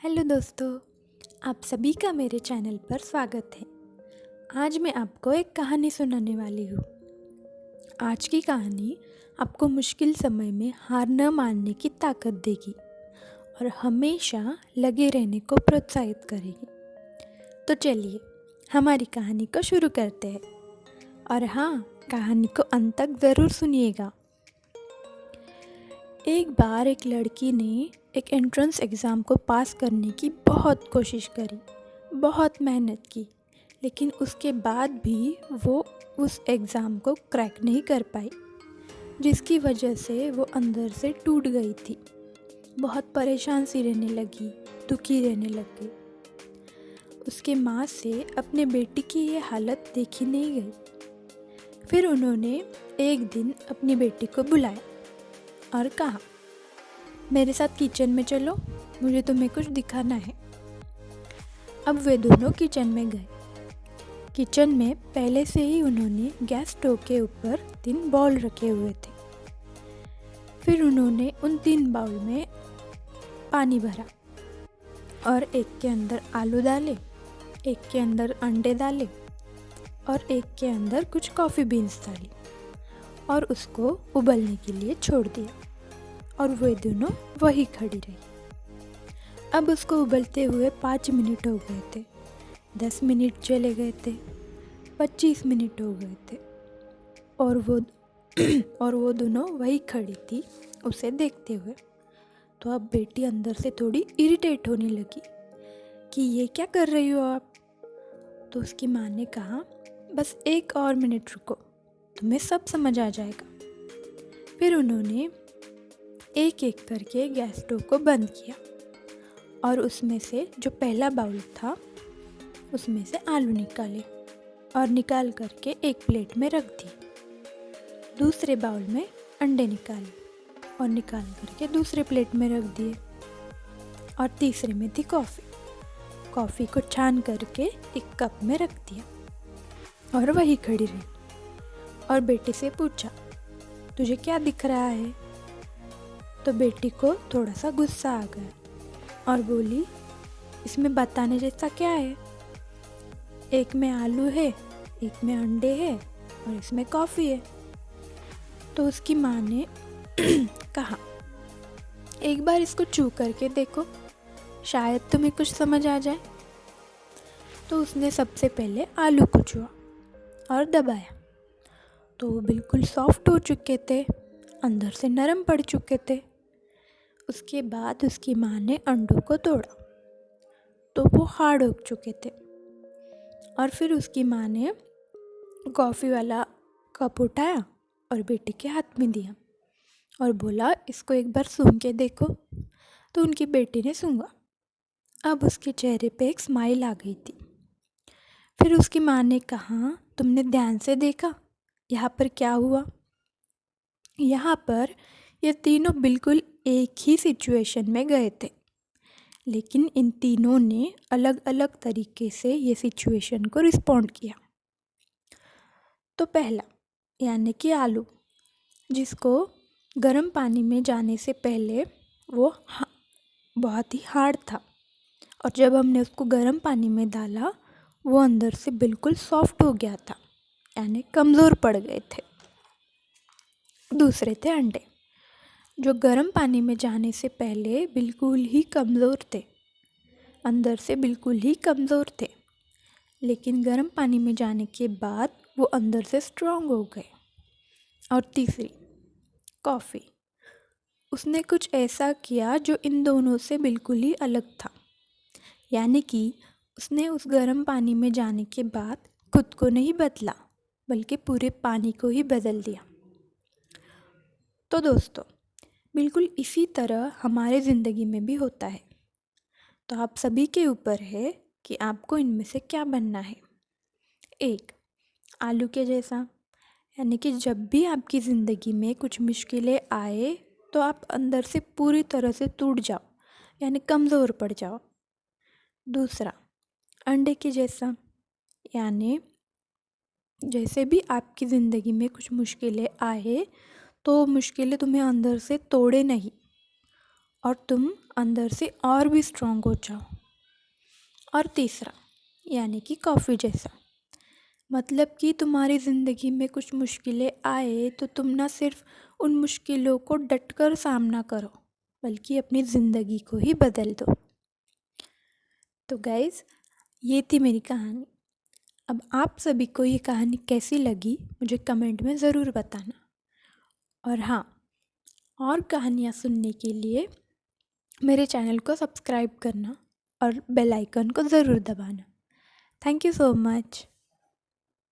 Hello दोस्तों, आप सभी का मेरे चैनल पर स्वागत है। आज मैं आपको एक कहानी सुनाने वाली हूँ। आज की कहानी आपको मुश्किल समय में हार न मानने की ताकत देगी और हमेशा लगे रहने को प्रोत्साहित करेगी। तो चलिए हमारी कहानी को शुरू करते हैं। और हाँ, कहानी को अंत तक ज़रूर सुनिएगा। एक बार एक लड़की ने एक एंट्रेंस एग्ज़ाम को पास करने की बहुत कोशिश करी, बहुत मेहनत की, लेकिन उसके बाद भी वो उस एग्ज़ाम को क्रैक नहीं कर पाई, जिसकी वजह से वो अंदर से टूट गई थी। बहुत परेशान सी रहने लगी, दुखी रहने लग गई। उसके माँ से अपने बेटी की ये हालत देखी नहीं गई। फिर उन्होंने एक दिन अपनी बेटी को बुलाया और कहा, मेरे साथ किचन में चलो, मुझे तुम्हें कुछ दिखाना है। अब वे दोनों किचन में गए। किचन में पहले से ही उन्होंने गैस स्टोव के ऊपर 3 बाउल रखे हुए थे। फिर उन्होंने उन 3 बाउल में पानी भरा और एक के अंदर आलू डाले, एक के अंदर अंडे डाले और एक के अंदर कुछ कॉफ़ी बीन्स डाली और उसको उबलने के लिए छोड़ दिया। और वे दोनों वही खड़ी रही। अब उसको उबलते हुए 5 मिनट हो गए थे, 10 मिनट चले गए थे, 25 मिनट हो गए थे और वो दोनों वही खड़ी थी उसे देखते हुए। तो अब बेटी अंदर से थोड़ी इरिटेट होने लगी कि ये क्या कर रही हो आप। तो उसकी माँ ने कहा, बस 1 और मिनट रुको, तुम्हें सब समझ आ जाएगा। फिर उन्होंने एक एक करके गैस स्टोव को बंद किया और उसमें से जो पहला बाउल था उसमें से आलू निकाले और निकाल करके एक प्लेट में रख दी। दूसरे बाउल में अंडे निकाले और निकाल करके दूसरे प्लेट में रख दिए। और तीसरे में थी कॉफ़ी को छान करके एक कप में रख दिया और वही खड़ी रही। और बेटी से पूछा, तुझे क्या दिख रहा है? तो बेटी को थोड़ा सा गुस्सा आ गया और बोली, इसमें बताने जैसा क्या है? एक में आलू है, एक में अंडे है और इसमें कॉफ़ी है। तो उसकी माँ ने कहा, एक बार इसको छू करके देखो, शायद तुम्हें कुछ समझ आ जाए। तो उसने सबसे पहले आलू को छुआ और दबाया तो वो बिल्कुल सॉफ्ट हो चुके थे, अंदर से नरम पड़ चुके थे। उसके बाद उसकी माँ ने अंडों को तोड़ा तो वो हार्ड हो चुके थे। और फिर उसकी माँ ने कॉफ़ी वाला कप उठाया और बेटी के हाथ में दिया और बोला, इसको एक बार सूंघ के देखो। तो उनकी बेटी ने सूंघा। अब उसके चेहरे पे एक स्माइल आ गई थी। फिर उसकी माँ ने कहा, तुमने ध्यान से देखा यहाँ पर क्या हुआ? यहाँ पर ये तीनों बिल्कुल एक ही सिचुएशन में गए थे, लेकिन इन तीनों ने अलग अलग तरीके से ये सिचुएशन को रिस्पॉन्ड किया। तो पहला यानी कि आलू, जिसको गर्म पानी में जाने से पहले वो बहुत ही हार्ड था और जब हमने उसको गर्म पानी में डाला वो अंदर से बिल्कुल सॉफ्ट हो गया था, यानी कमज़ोर पड़ गए थे। दूसरे थे अंडे, जो गर्म पानी में जाने से पहले बिल्कुल ही कमज़ोर थे, अंदर से बिल्कुल ही कमज़ोर थे, लेकिन गर्म पानी में जाने के बाद वो अंदर से स्ट्रॉन्ग हो गए। और तीसरी कॉफ़ी, उसने कुछ ऐसा किया जो इन दोनों से बिल्कुल ही अलग था, यानी कि उसने उस गर्म पानी में जाने के बाद खुद को नहीं बदला बल्कि पूरे पानी को ही बदल दिया। तो दोस्तों, बिल्कुल इसी तरह हमारे ज़िंदगी में भी होता है। तो आप सभी के ऊपर है कि आपको इनमें से क्या बनना है। 1, आलू के जैसा, यानी कि जब भी आपकी ज़िंदगी में कुछ मुश्किलें आए तो आप अंदर से पूरी तरह से टूट जाओ, यानी कमज़ोर पड़ जाओ। दूसरा, अंडे के जैसा, यानी जैसे भी आपकी ज़िंदगी में कुछ मुश्किलें आए तो मुश्किलें तुम्हें अंदर से तोड़े नहीं और तुम अंदर से और भी स्ट्रांग हो जाओ। और तीसरा, यानी कि कॉफ़ी जैसा, मतलब कि तुम्हारी ज़िंदगी में कुछ मुश्किलें आए तो तुम ना सिर्फ उन मुश्किलों को डटकर सामना करो, बल्कि अपनी ज़िंदगी को ही बदल दो। तो गाइज़, ये थी मेरी कहानी। अब आप सभी को ये कहानी कैसी लगी मुझे कमेंट में ज़रूर बताना। और हाँ, और कहानियाँ सुनने के लिए मेरे चैनल को सब्सक्राइब करना और बेल आइकन को ज़रूर दबाना। Thank you so much.